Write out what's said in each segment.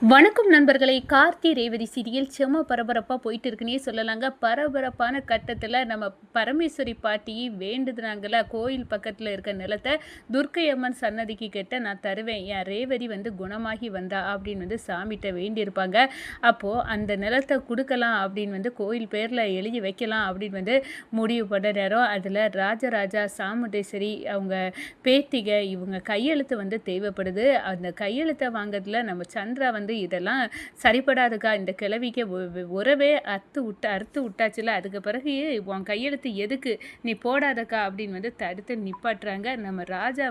வணக்கம் நண்பர்களை. கார்த்தி ரேவதி சீரியல் செம பரபரப்பாக போயிட்டு இருக்குன்னே சொல்லலாங்க. பரபரப்பான கட்டத்தில் நம்ம பரமேஸ்வரி பாட்டி வேண்டுதுனாங்கள, கோயில் பக்கத்தில் இருக்க நிலத்தை துர்க்கை அம்மன் சன்னதிக்கு கிட்ட நான் தருவேன், என் ரேவதி குணமாகி வந்தா அப்படின்னு சாமிகிட்ட வேண்டியிருப்பாங்க. அப்போது அந்த நிலத்தை கொடுக்கலாம் அப்படின்னு கோயில் பேரில் எழுதி வைக்கலாம் அப்படின்னு முடிவு பண்ண நேரம் அதில் ராஜராஜா, சாமுண்டேஸ்வரி, அவங்க பேத்திக இவங்க கையெழுத்து தேவைப்படுது. அந்த கையெழுத்தை வாங்கிறதுல நம்ம சந்திரா இதெல்லாம் சரிப்படாதுக்கா, இந்த கிழவிக்கு உறவே அறுத்து விட்டாச்சுல, அதுக்கு பிறகு உன் கையெழுத்து எதுக்கு, நீ போடாதக்கா அப்படின்னு தடுத்து நிப்பாட்டுறாங்க. நம்ம ராஜா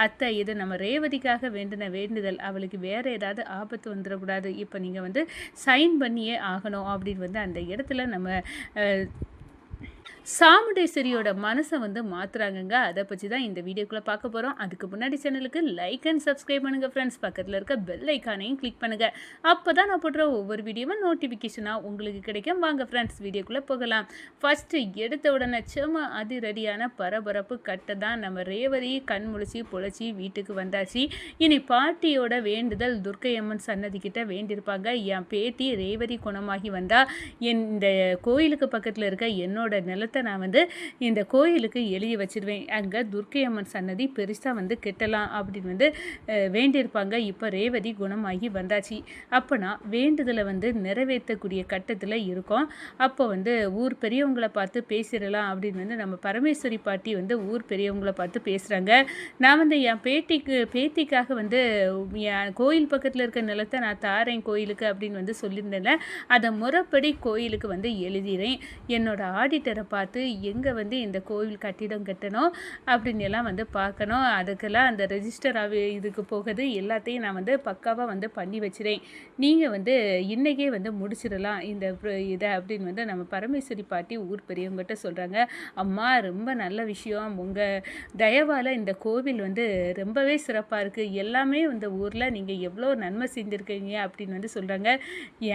அத்தை, இது நம்ம ரேவதிக்காக வேண்டின வேண்டுதல், அவளுக்கு வேற ஏதாவது ஆபத்து வந்துடக்கூடாது, இப்போ நீங்கள் சைன் பண்ணியே ஆகணும் அப்படின்னு அந்த இடத்துல நம்ம சாமுண்டேஸ்வரியோட மனசை மாற்றுறாங்கங்க. அதை பற்றி தான் இந்த வீடியோக்குள்ளே பார்க்க போகிறோம். அதுக்கு முன்னாடி சேனலுக்கு லைக் அண்ட் சப்ஸ்கிரைப் பண்ணுங்கள் ஃப்ரெண்ட்ஸ். பக்கத்தில் இருக்க பெல் ஐக்கானையும் கிளிக் பண்ணுங்கள். அப்போ தான் நான் போடுற ஒவ்வொரு வீடியோவும் நோட்டிஃபிகேஷனாக உங்களுக்கு கிடைக்கும். வாங்க ஃப்ரெண்ட்ஸ், வீடியோக்குள்ளே போகலாம். ஃபஸ்ட்டு எடுத்த உடனே செம அதிரடியான பரபரப்பு கட்ட தான் நம்ம ரேவதி கண் முழிச்சி பொழைச்சி வீட்டுக்கு வந்தாச்சு. இனி பாட்டியோட வேண்டுதல் துர்க்கை அம்மன் சன்னதிக்கிட்ட வேண்டியிருப்பாங்க. என் பேத்தி ரேவதி குணமாகி வந்தால் இந்த கோயிலுக்கு பக்கத்தில் இருக்க என்னோட நிலத்தை நான் இந்த கோயிலுக்கு எழுதி வச்சிருவேன், அங்கே துர்க்கை அம்மன் சன்னதி பெருசாக கெட்டலாம் அப்படின்னு வேண்டியிருப்பாங்க. இப்போ ரேவதி குணமாகி வந்தாச்சு. அப்போ நான் வேண்டுதலை நிறைவேற்றக்கூடிய கட்டத்தில் இருக்கோம். அப்போ ஊர் பெரியவங்களை பார்த்து பேசிடலாம் அப்படின்னு நம்ம பரமேஸ்வரி பாட்டி ஊர் பெரியவங்களை பார்த்து பேசுகிறாங்க. நான் என் பேத்திக்காக என் கோயில் பக்கத்தில் இருக்க நிலத்தை நான் தாரேன் கோயிலுக்கு அப்படின்னு சொல்லியிருந்தேன்ல, அதை முறைப்படி கோயிலுக்கு எழுதிறேன். என்னோட ஆடிட்டரை பார்த்து எங்கே இந்த கோவில் கட்டிடம் கட்டணும் அப்படின்னு எல்லாம் பார்க்கணும், அதுக்கெல்லாம் அந்த ரெஜிஸ்டர் இதுக்கு போகுது, எல்லாத்தையும் நான் பக்காவாக பண்ணி வச்சுறேன், நீங்கள் இன்றைக்கே முடிச்சிடலாம் இந்த இதை அப்படின்னு நம்ம பரமேஸ்வரி பாட்டி ஊர் பெரியவங்ககிட்ட சொல்கிறாங்க. அம்மா, ரொம்ப நல்ல விஷயம், உங்கள் தயவால் இந்த கோவில் ரொம்பவே சிறப்பாக இருக்குது, எல்லாமே ஊரில் நீங்கள் எவ்வளோ நன்மை செஞ்சுருக்கீங்க அப்படின்னு சொல்கிறாங்க.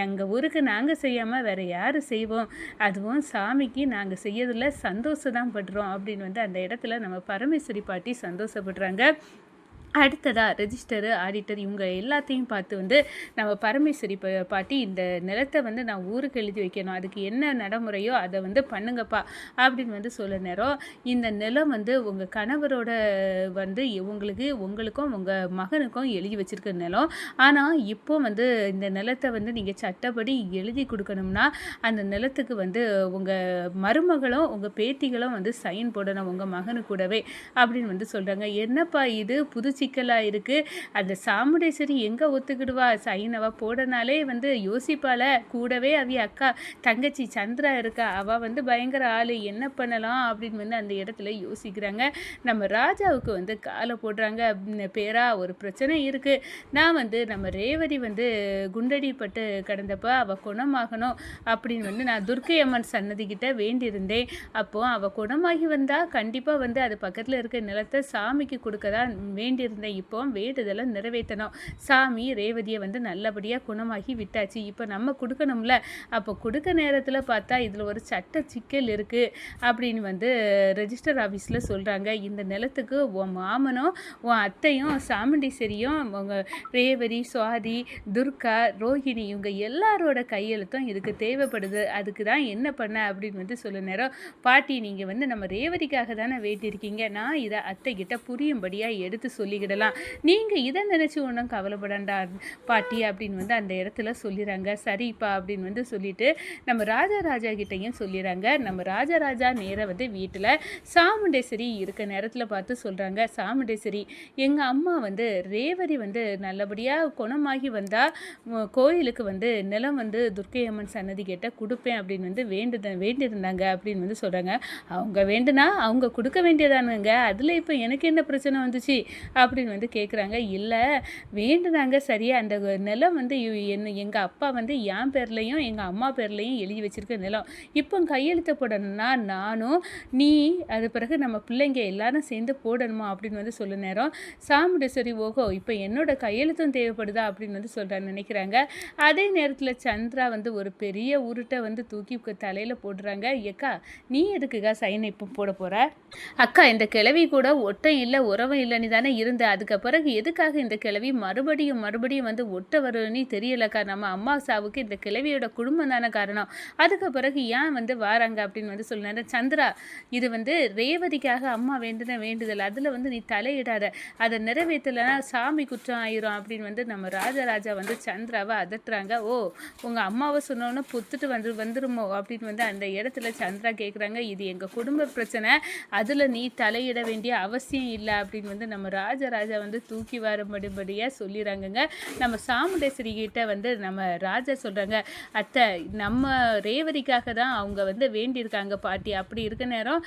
எங்கள் ஊருக்கு நாங்கள் செய்யாமல் வேறு யார் செய்வோம், அதுவும் சாமிக்கு நாங்கள் செய்யறதில் சந்தோஷம் தான் படுறோம் அப்படின்னு அந்த இடத்துல நம்ம பரமேஸ்வரி பாட்டி சந்தோஷப்படுறாங்க. அடுத்ததாக ரெஜிஸ்டரு, ஆடிட்டர் இவங்க எல்லாத்தையும் பார்த்து நம்ம பரமேஸ்வரி பாட்டி இந்த நிலத்தை நான் ஊருக்கு எழுதி வைக்கணும், அதுக்கு என்ன நடைமுறையோ அதை பண்ணுங்கப்பா அப்படின்னு சொல்ல நேரம், இந்த நிலம் உங்கள் கணவரோட உங்களுக்கும் உங்கள் மகனுக்கும் எழுதி வச்சுருக்க நிலம், ஆனால் இப்போ இந்த நிலத்தை நீங்கள் சட்டப்படி எழுதி கொடுக்கணும்னா அந்த நிலத்துக்கு உங்கள் மருமகளும் உங்கள் பேத்திகளும் சைன் போடணும் உங்கள் மகனு கூடவே அப்படின்னு சொல்கிறாங்க. என்னப்பா இது புது சிக்கலாக இருக்குது, அந்த சாமுண்டேஸ்வரி எங்கே ஒத்துக்கிடுவா, சைனவா போடனாலே யோசிப்பால, கூடவே அவிய அக்கா தங்கச்சி சந்திரா இருக்கா, அவள் பயங்கர ஆள், என்ன பண்ணலாம் அப்படின்னு அந்த இடத்துல யோசிக்கிறாங்க. நம்ம ராஜாவுக்கு காலை போடுறாங்க. பேரா, ஒரு பிரச்சனை இருக்குது, நான் நம்ம ரேவதி குண்டடிப்பட்டு கிடந்தப்ப அவள் குணமாகணும் அப்படின்னு நான் துர்க்கை அம்மன் சன்னதிக்கிட்ட வேண்டியிருந்தேன். அப்போது அவள் குணமாகி வந்தால் கண்டிப்பாக அது பக்கத்தில் இருக்க நிலத்தை சாமிக்கு கொடுக்க தான் வேண்டியிருந்தேன். இப்போ வேண்டுதலை நிறைவேற்றணும், சாமி ரேவதியை நல்லபடியாக குணமாகி விட்டாச்சு, இப்போ நம்ம கொடுக்கணும்ல, அப்போ கொடுக்க நேரத்தில் பார்த்தா இதில் ஒரு சட்ட சிக்கல் இருக்குது அப்படின்னு ரெஜிஸ்டர் ஆஃபீஸில் சொல்கிறாங்க. இந்த நிலத்துக்கு உன் மாமனும் உன் அத்தையும் சாமுண்டீஸ்வரியும் உங்கள் ரேவதி, சுவாதி, துர்கா, ரோஹிணி இவங்க எல்லாரோட கையெழுத்தும் இதுக்கு தேவைப்படுது, அதுக்கு தான் என்ன பண்ண அப்படின்னு சொல்ல நேரம், பாட்டி நீங்கள் நம்ம ரேவதிக்காக தானே வேண்டியிருக்கீங்க, நான் இதை அத்தைக்கிட்ட புரியும்படியாக எடுத்து சொல்லிக்கிடலாம், நீங்கள் இதை நினச்சி ஒன்றும் கவலைப்படாண்டா பாட்டி அப்படின்னு அந்த இடத்துல சொல்லிடுறாங்க. சரிப்பா அப்படின்னு சொல்லிட்டு நம்ம ராஜா கிட்டையும் சொல்லிடுறாங்க. நம்ம ராஜா நேராக வீட்டில் சாமுண்டேஸ்வரி இருக்க நேரத்தில் பார்த்து சொல்கிறாங்க. சாமுண்டேஸ்வரி, எங்கள் அம்மா ரேவதி நல்லபடியாக குணமாகி வந்தால் கோயிலுக்கு நிலம் துர்க்கை அம்மன் சன்னதி கிட்ட கொடுப்பேன் அப்படின்னு வேண்டியிருந்தாங்க அப்படின்னு சொல்கிறாங்க. அவங்க வேண்டுனா அவங்க கொடுக்க வேண்டியதானுங்க, அதில் இப்போ எனக்கு என்ன பிரச்சனை வந்துச்சு அப்படின்னு கேட்குறாங்க. இல்லை, வேண்டுனாங்க சரியா, அந்த நிலம் எங்கள் அப்பா என் பேர்லையும் எங்கள் அம்மா பேர்லையும் எழுதி வச்சிருக்க நிலம், இப்போ கையெழுத்த போடணும்னா நானும் நீ அது பிறகு நம்ம பிள்ளைங்க எல்லாரும் சேர்ந்து போடணுமா அப்படின்னு சொல்ல நேரம், சாமுண்டேஸ்வரி ஓஹோ இப்போ என்னோட கையெழுத்தும் தேவைப்படுதா அப்படின்னு சொல்கிறான்னு நினைக்கிறாங்க. அதே நேரத்தில் சந்திரா ஒரு பெரிய உருட்டை தூக்கி தலையில் போடுறாங்க. ஏக்கா, நீ எதுக்குக்கா சைனை இப்போ போட போகிற, அக்கா இந்த கிழவி கூட ஒட்டம் இல்லை உறவும் இல்லைன்னு தானே இருந்த இருந்து அதுக்கு பிறகு எதுக்காக இந்த கிழவி மறுபடியும் மறுபடியும் வந்து ஒட்ட வரும்னு தெரியலக்கா. நம்ம அம்மா சாவுக்கு இந்த கிழவியோட குடும்பம் தானே காரணம். அதுக்கு பிறகு ஏன் வந்து வாராங்க அப்படின்னு வந்து சொன்னாரு. சந்திரா, இது வந்து ரேவதிக்காக அம்மா வேண்டின வேண்டுதல். அதில் வந்து நீ தலையிடாத. அதை நிறைவேற்றலைன்னா சாமி குற்றம் ஆயிரும் அப்படின்னு வந்து நம்ம ராஜராஜா வந்து சந்திராவை அதட்டுறாங்க. ஓ, உங்கள் அம்மாவை சொன்னோன்னு பொத்துட்டு வந்துருமோ அப்படின்னு வந்து அந்த இடத்துல சந்திரா கேட்குறாங்க. இது எங்கள் குடும்ப பிரச்சனை, அதில் நீ தலையிட வேண்டிய அவசியம் இல்லை அப்படின்னு வந்து நம்ம ராஜராஜா வந்து தூக்கி வரபடியாக சொல்லிடுறாங்கங்க. நம்ம சாமுண்டேஸ்வரி கிட்ட வந்து நம்ம ராஜா சொல்கிறாங்க, அத்தை நம்ம ரேவதிக்காக தான் அவங்க வந்து வேண்டியிருக்காங்க பாட்டி. அப்படி இருக்க நேரம்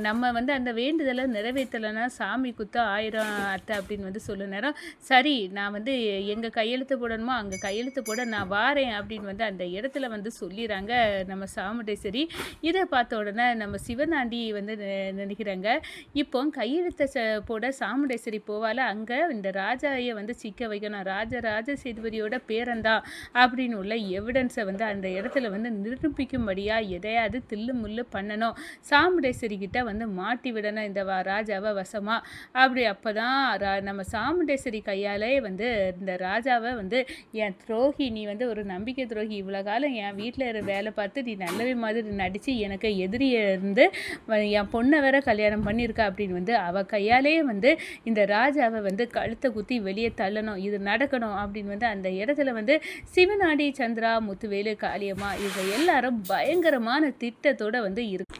நம்ம வந்து அந்த வேண்டுதலை நிறைவேற்றலைன்னா சாமி குத்தம் ஆயிரம் அத்தை அப்படின்னு வந்து சொல்ல நேரம், சரி நான் வந்து எங்கே கையெழுத்து போடணுமோ அங்கே கையெழுத்து போட நான் வாரேன் அப்படின்னு வந்து அந்த இடத்துல வந்து சொல்லிடுறாங்க நம்ம சாமுண்டேஸ்வரி. இதை பார்த்த உடனே நம்ம சிவனாண்டி வந்து நினைக்கிறாங்க, இப்போ கையெழுத்தை போட சாமுண்டேஸ்வரி போவால, அங்கே இந்த ராஜாயை வந்து சிக்க வைக்கணும், ராஜராஜ சேதுபதியோட பேரன்தான் அப்படின்னு உள்ள எவிடன்ஸை வந்து அந்த இடத்துல வந்து நிரூபிக்கும்படியாக எதையாவது தில்லு முள்ளு பண்ணணும், சாமுண்டேஸ்வரி கிட்ட வந்து மாட்டி விடணும் இந்த ராஜாவை வசமா. அப்படி அப்போ தான் நம்ம சாமுண்டேஸ்வரி கையாலே வந்து இந்த ராஜாவை வந்து, என் துரோகி, நீ வந்து ஒரு நம்பிக்கை துரோகி, இவ்வளோ காலம் என் வீட்டில் வேலை பார்த்து நீ நல்லவே மாதிரி நடித்து எனக்கு எதிரியை இருந்து என் பொண்ணை வேற கல்யாணம் பண்ணியிருக்கா அப்படின்னு வந்து அவள் கையாலே வந்து இந்த ராஜாவை வந்து கழுத்தை குத்தி வெளியே தள்ளணும், இது நடக்கணும் அப்படின்னு வந்து அந்த இடத்துல வந்து சிவனாண்டி, சந்திரா, முத்துவேலு, காளியம்மா இவங்க எல்லாரும் பயங்கரமான திட்டத்தோடு வந்து இருக்கு.